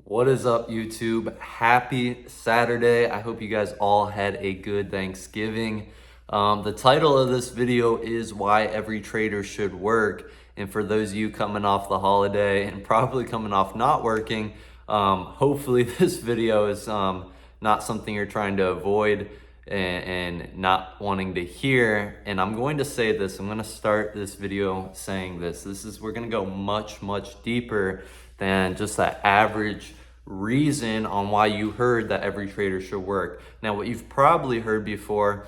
What is up, YouTube? Happy Saturday. I hope you guys all had a good Thanksgiving. The title of this video is Why Every Trader Should Work. And for those of you coming off the holiday and probably coming off not working, hopefully this video is not something you're trying to avoid and not wanting to hear. And I'm going to say this, I'm going to start this video saying this. We're going to go much deeper than just that average reason on why you heard that every trader should work. Now, what you've probably heard before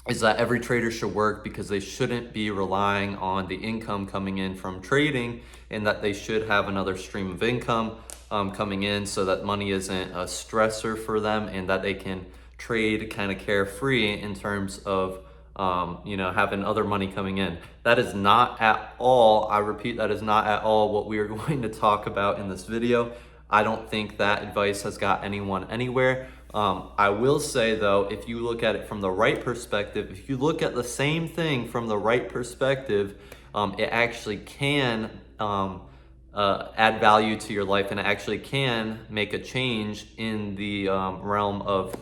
is that every trader should work because they shouldn't be relying on the income coming in from trading, and that they should have another stream of income coming in so that money isn't a stressor for them, and that they can trade kind of carefree in terms of having other money coming in. That is not at all, I repeat, that is not at all what we are going to talk about in this video. I don't think that advice has got anyone anywhere. I will say though, if you look at it from the right perspective, if you look at the same thing from the right perspective, it actually can add value to your life, and it actually can make a change in the realm of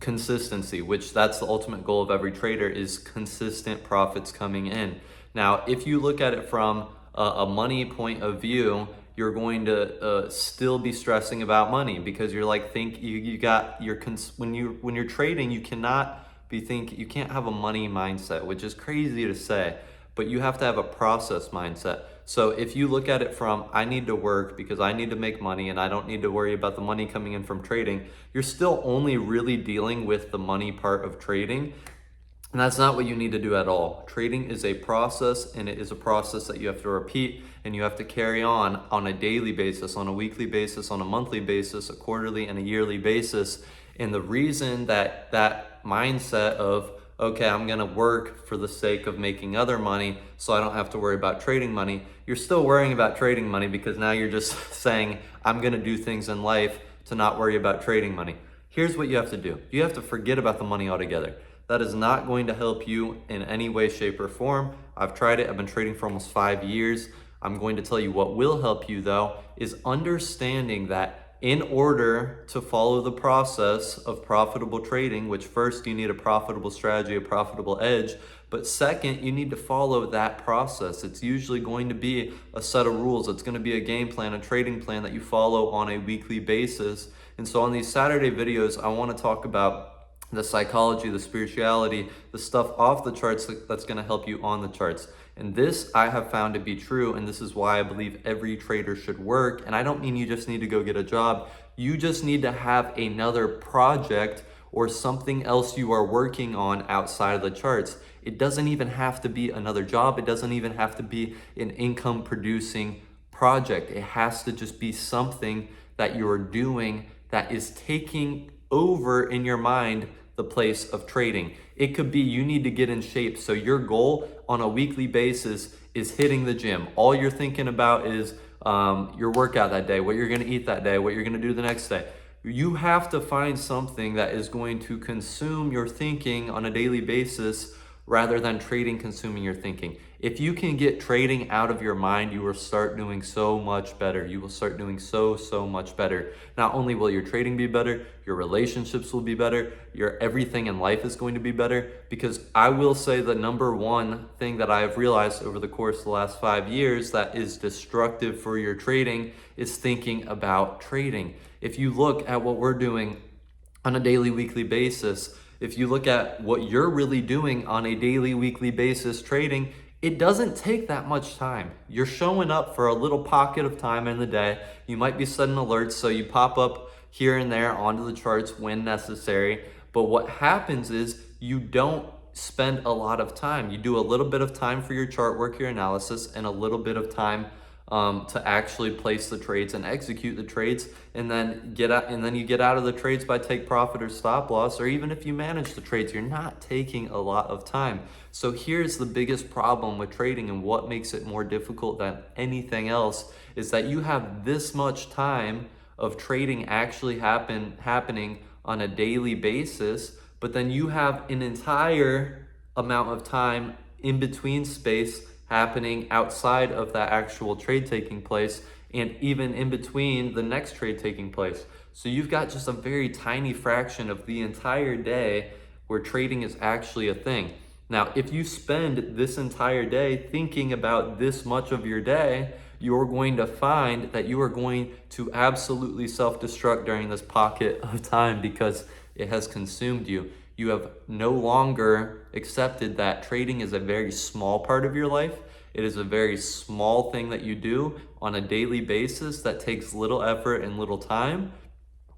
consistency, which that's the ultimate goal of every trader, is consistent profits coming in. Now, if you look at it from a money point of view, you're going to still be stressing about money, because you're like, when you're trading, you can't have a money mindset, which is crazy to say, but you have to have a process mindset. So if you look at it from, I need to work because I need to make money and I don't need to worry about the money coming in from trading, you're still only really dealing with the money part of trading. And that's not what you need to do at all. Trading is a process, and it is a process that you have to repeat and you have to carry on a daily basis, on a weekly basis, on a monthly basis, a quarterly and a yearly basis. And the reason that mindset of, okay, I'm gonna work for the sake of making other money so I don't have to worry about trading money, you're still worrying about trading money, because now you're just saying, I'm gonna do things in life to not worry about trading money. Here's what you have to do. You have to forget about the money altogether. That is not going to help you in any way, shape, or form. I've tried it. I've been trading for almost 5 years. I'm going to tell you what will help you, though, is understanding that in order to follow the process of profitable trading, which first you need a profitable strategy, a profitable edge, but second, you need to follow that process. It's usually going to be a set of rules. It's going to be a game plan, a trading plan that you follow on a weekly basis. And so on these Saturday videos, I want to talk about the psychology, the spirituality, the stuff off the charts that's going to help you on the charts. And this I have found to be true, and this is why I believe every trader should work. And I don't mean you just need to go get a job. You just need to have another project or something else you are working on outside of the charts. It doesn't even have to be another job. It doesn't even have to be an income producing project. It has to just be something that you're doing that is taking over in your mind the place of trading. It could be you need to get in shape. So your goal on a weekly basis is hitting the gym. All you're thinking about is your workout that day, what you're gonna eat that day, what you're gonna do the next day. You have to find something that is going to consume your thinking on a daily basis, rather than trading consuming your thinking. If you can get trading out of your mind, you will start doing so much better. You will start doing so much better. Not only will your trading be better, your relationships will be better, your everything in life is going to be better. Because I will say the number one thing that I have realized over the course of the last 5 years that is destructive for your trading is thinking about trading. If you look at what we're doing on a daily, weekly basis, if you look at what you're really doing on a daily, weekly basis trading, it doesn't take that much time. You're showing up for a little pocket of time in the day. You might be setting alerts, so you pop up here and there onto the charts when necessary. But what happens is you don't spend a lot of time. You do a little bit of time for your chart work, your analysis, and a little bit of time to actually place the trades and execute the trades, and then you get out of the trades by take profit or stop loss, or even if you manage the trades, you're not taking a lot of time. So here's the biggest problem with trading, and what makes it more difficult than anything else, is that you have this much time of trading actually happening on a daily basis, but then you have an entire amount of time in between space happening outside of that actual trade taking place. and even in between the next trade taking place. So you've got just a very tiny fraction of the entire day where trading is actually a thing. Now, if you spend this entire day thinking about this much of your day, you're going to find that you are going to absolutely self-destruct during this pocket of time because it has consumed you. You have no longer accepted that trading is a very small part of your life. It is a very small thing that you do on a daily basis that takes little effort and little time.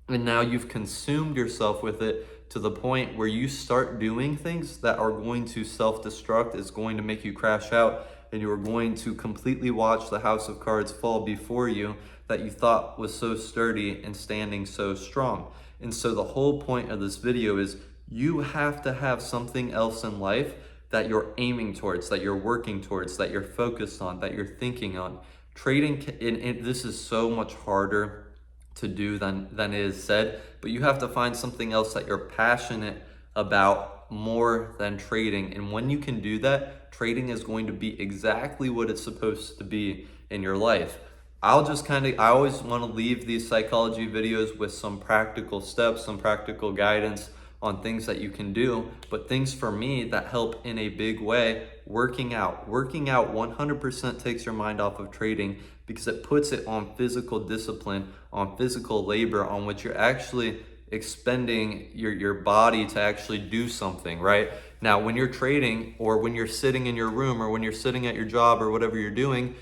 And now you've consumed yourself with it to the point where you start doing things that are going to self-destruct, is going to make you crash out, and you are going to completely watch the house of cards fall before you that you thought was so sturdy and standing so strong. And so the whole point of this video is you have to have something else in life that you're aiming towards, that you're working towards, that you're focused on, that you're thinking on. Trading, and this is so much harder to do than it is said, but you have to find something else that you're passionate about more than trading. And when you can do that, trading is going to be exactly what it's supposed to be in your life. I always want to leave these psychology videos with some practical steps, some practical guidance on things that you can do, but things for me that help in a big way. Working out 100% takes your mind off of trading because it puts it on physical discipline, on physical labor, on which you're actually expending your body to actually do something, right? Now, when you're trading, or when you're sitting in your room, or when you're sitting at your job, or whatever you're doing,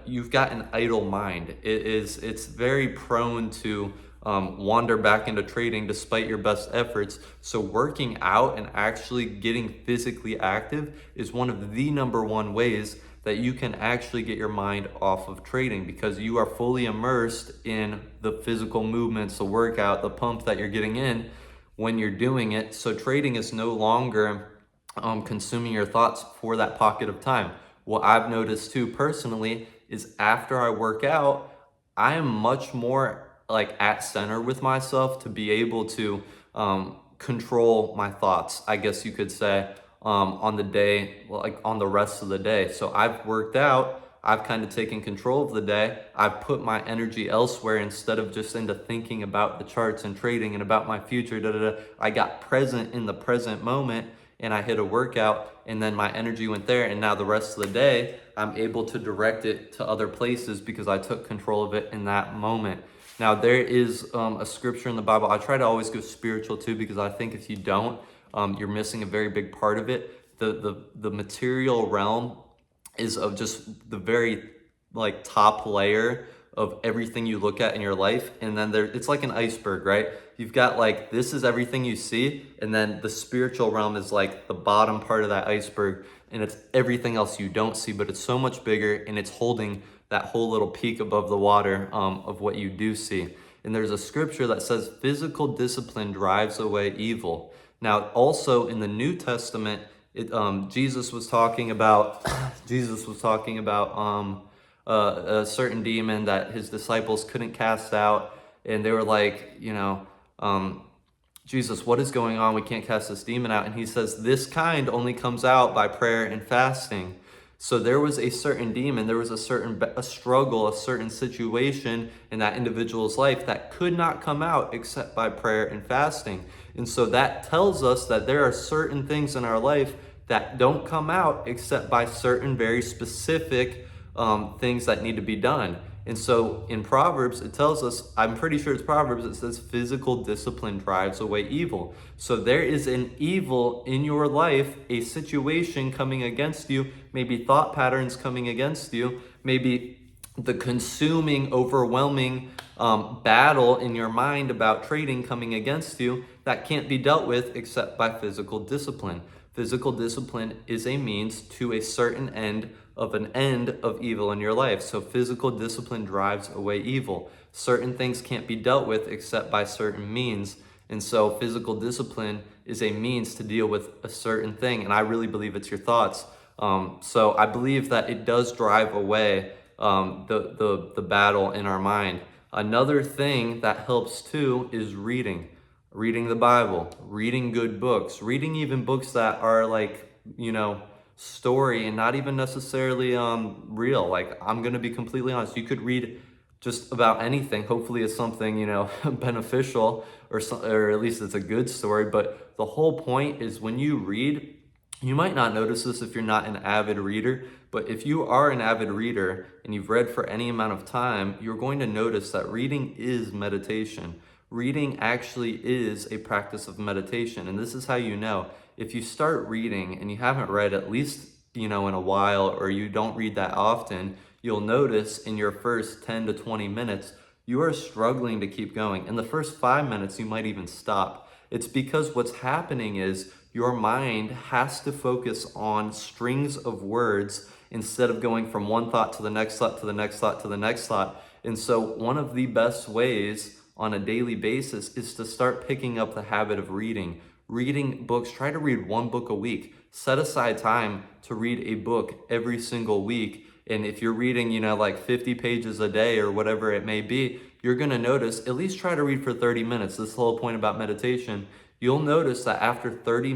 you've got an idle mind. It's very prone to wander back into trading despite your best efforts. So working out and actually getting physically active is one of the number one ways that you can actually get your mind off of trading, because you are fully immersed in the physical movements, the workout, the pump that you're getting in when you're doing it. So trading is no longer consuming your thoughts for that pocket of time. What I've noticed too personally is after I work out, I am much more like at center with myself to be able to control my thoughts, I guess you could say, on the day, like on the rest of the day. So I've worked out, I've kind of taken control of the day. I've put my energy elsewhere instead of just into thinking about the charts and trading and about my future. I got present in the present moment, and I hit a workout, and then my energy went there, and now the rest of the day I'm able to direct it to other places because I took control of it in that moment. Now, there is a scripture in the Bible. I try to always go spiritual too, because I think if you don't, you're missing a very big part of it. The material realm is of just the very like top layer of everything you look at in your life, and then it's like an iceberg, right? You've got like, this is everything you see, and then the spiritual realm is like the bottom part of that iceberg, and it's everything else you don't see, but it's so much bigger, and it's holding that whole little peak above the water of what you do see. And there's a scripture that says physical discipline drives away evil. Now, also in the New Testament, Jesus was talking about a certain demon that his disciples couldn't cast out, and they were like, Jesus, what is going on? We can't cast this demon out. And he says, this kind only comes out by prayer and fasting. So there was a certain demon, there was a struggle, a certain situation in that individual's life that could not come out except by prayer and fasting. And so that tells us that there are certain things in our life that don't come out except by certain very specific things that need to be done. And so in Proverbs, it tells us, I'm pretty sure it's Proverbs, it says physical discipline drives away evil. So there is an evil in your life, a situation coming against you, maybe thought patterns coming against you, maybe the consuming, overwhelming battle in your mind about trading coming against you that can't be dealt with except by physical discipline. Physical discipline is a means to a certain end of evil in your life. So physical discipline drives away evil. Certain things can't be dealt with except by certain means. And so physical discipline is a means to deal with a certain thing. And I really believe it's your thoughts. So I believe that it does drive away the battle in our mind. Another thing that helps too is reading the Bible, reading good books, reading even books that are like, story and not even necessarily real. Like, I'm going to be completely honest. You could read just about anything. Hopefully it's something, beneficial, or at least it's a good story. But the whole point is, when you read, you might not notice this if you're not an avid reader, but if you are an avid reader and you've read for any amount of time, you're going to notice that reading is meditation. Reading actually is a practice of meditation. And this is how you know. If you start reading and you haven't read at least, in a while, or you don't read that often, you'll notice in your first 10 to 20 minutes, you are struggling to keep going. In the first 5 minutes, you might even stop. It's because what's happening is your mind has to focus on strings of words instead of going from one thought to the next thought to the next thought to the next thought. And so one of the best ways on a daily basis is to start picking up the habit of reading. Reading books, try to read one book a week. Set aside time to read a book every single week. And if you're reading, like 50 pages a day or whatever it may be, you're going to notice, at least try to read for 30 minutes. This whole point about meditation, you'll notice that after 30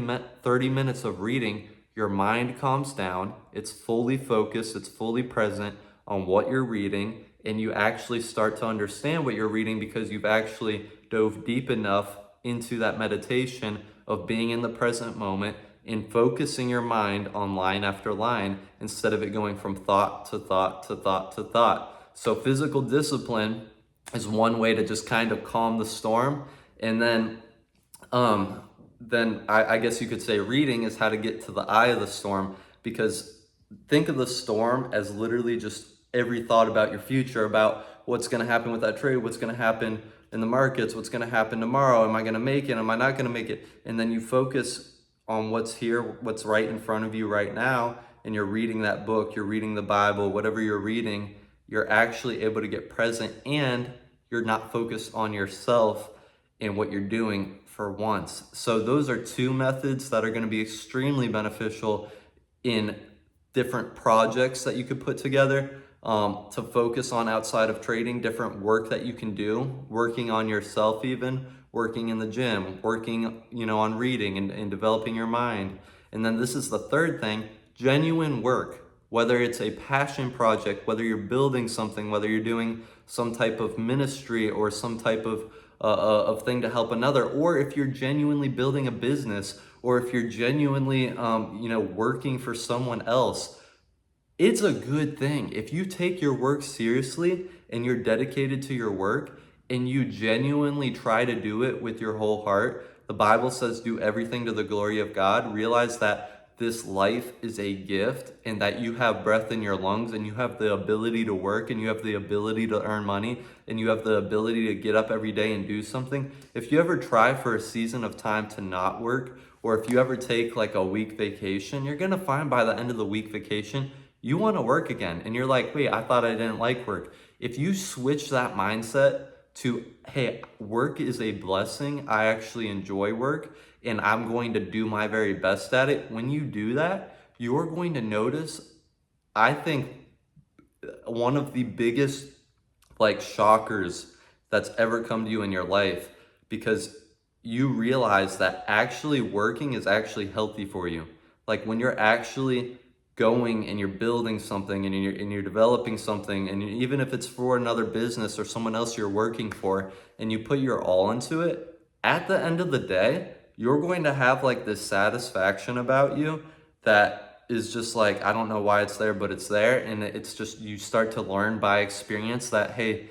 minutes of reading, your mind calms down, it's fully focused, it's fully present on what you're reading, and you actually start to understand what you're reading because you've actually dove deep enough into that meditation of being in the present moment and focusing your mind on line after line instead of it going from thought to thought to thought to thought. So physical discipline is one way to just kind of calm the storm. And then I guess you could say reading is how to get to the eye of the storm, because think of the storm as literally just every thought about your future, about what's going to happen with that trade, what's going to happen in the markets, what's going to happen tomorrow, am I going to make it, am I not going to make it? And then you focus on what's here, what's right in front of you right now, and you're reading that book, you're reading the Bible, whatever you're reading, you're actually able to get present, and you're not focused on yourself and what you're doing for once. So those are two methods that are going to be extremely beneficial in different projects that you could put together to focus on outside of trading, different work that you can do, working on yourself, even working in the gym, working, on reading and developing your mind. And then this is the third thing, genuine work, whether it's a passion project, whether you're building something, whether you're doing some type of ministry or some type of thing to help another, or if you're genuinely building a business, or if you're genuinely, working for someone else. It's a good thing. If you take your work seriously and you're dedicated to your work and you genuinely try to do it with your whole heart, the Bible says do everything to the glory of God. Realize that this life is a gift and that you have breath in your lungs and you have the ability to work and you have the ability to earn money and you have the ability to get up every day and do something. If you ever try for a season of time to not work, or if you ever take like a week vacation, you're going to find by the end of the week vacation, you want to work again. And you're like, wait, I thought I didn't like work. If you switch that mindset to, hey, work is a blessing, I actually enjoy work, and I'm going to do my very best at it. When you do that, you're going to notice, I think, one of the biggest shockers that's ever come to you in your life, because you realize that actually working is actually healthy for you. Like when you're actually going and you're building something and you're developing something, and even if it's for another business or someone else you're working for, and you put your all into it, at the end of the day, you're going to have this satisfaction about you that is just I don't know why it's there, but it's there. And it's just, you start to learn by experience that, hey,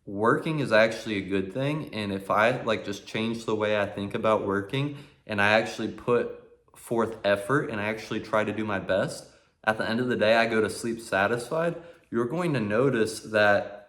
working is actually a good thing. And if I just change the way I think about working and I actually put forth effort and I actually try to do my best, at the end of the day, I go to sleep satisfied. You're going to notice that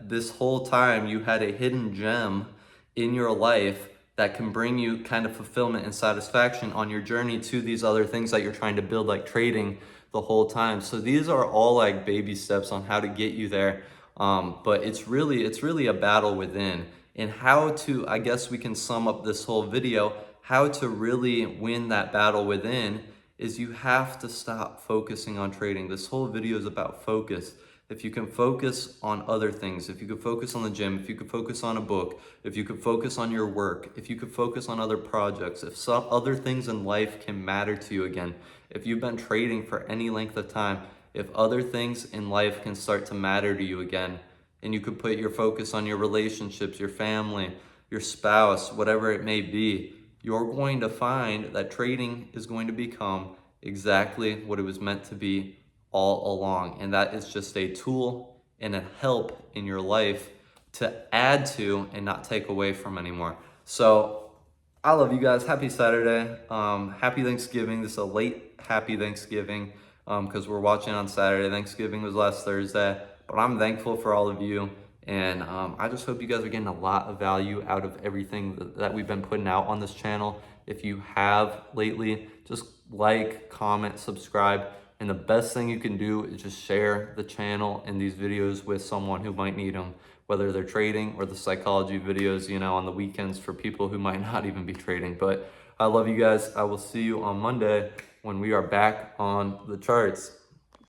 this whole time you had a hidden gem in your life that can bring you kind of fulfillment and satisfaction on your journey to these other things that you're trying to build, like trading the whole time. So these are all baby steps on how to get you there. But it's really a battle within. And how to, I guess we can sum up this whole video, how to really win that battle within is you have to stop focusing on trading. This whole video is about focus. If you can focus on other things, if you could focus on the gym, if you could focus on a book, if you could focus on your work, if you could focus on other projects, if some other things in life can matter to you again, if you've been trading for any length of time, if other things in life can start to matter to you again, and you could put your focus on your relationships, your family, your spouse, whatever it may be, you're going to find that trading is going to become exactly what it was meant to be all along. And that is just a tool and a help in your life to add to and not take away from anymore. So I love you guys. Happy Saturday. Happy Thanksgiving. This is a late happy Thanksgiving because we're watching on Saturday. Thanksgiving was last Thursday, but I'm thankful for all of you. And I just hope you guys are getting a lot of value out of everything that we've been putting out on this channel. If you have lately, just like, comment, subscribe. And the best thing you can do is just share the channel and these videos with someone who might need them, whether they're trading or the psychology videos, you know, on the weekends for people who might not even be trading. But I love you guys. I will see you on Monday when we are back on the charts.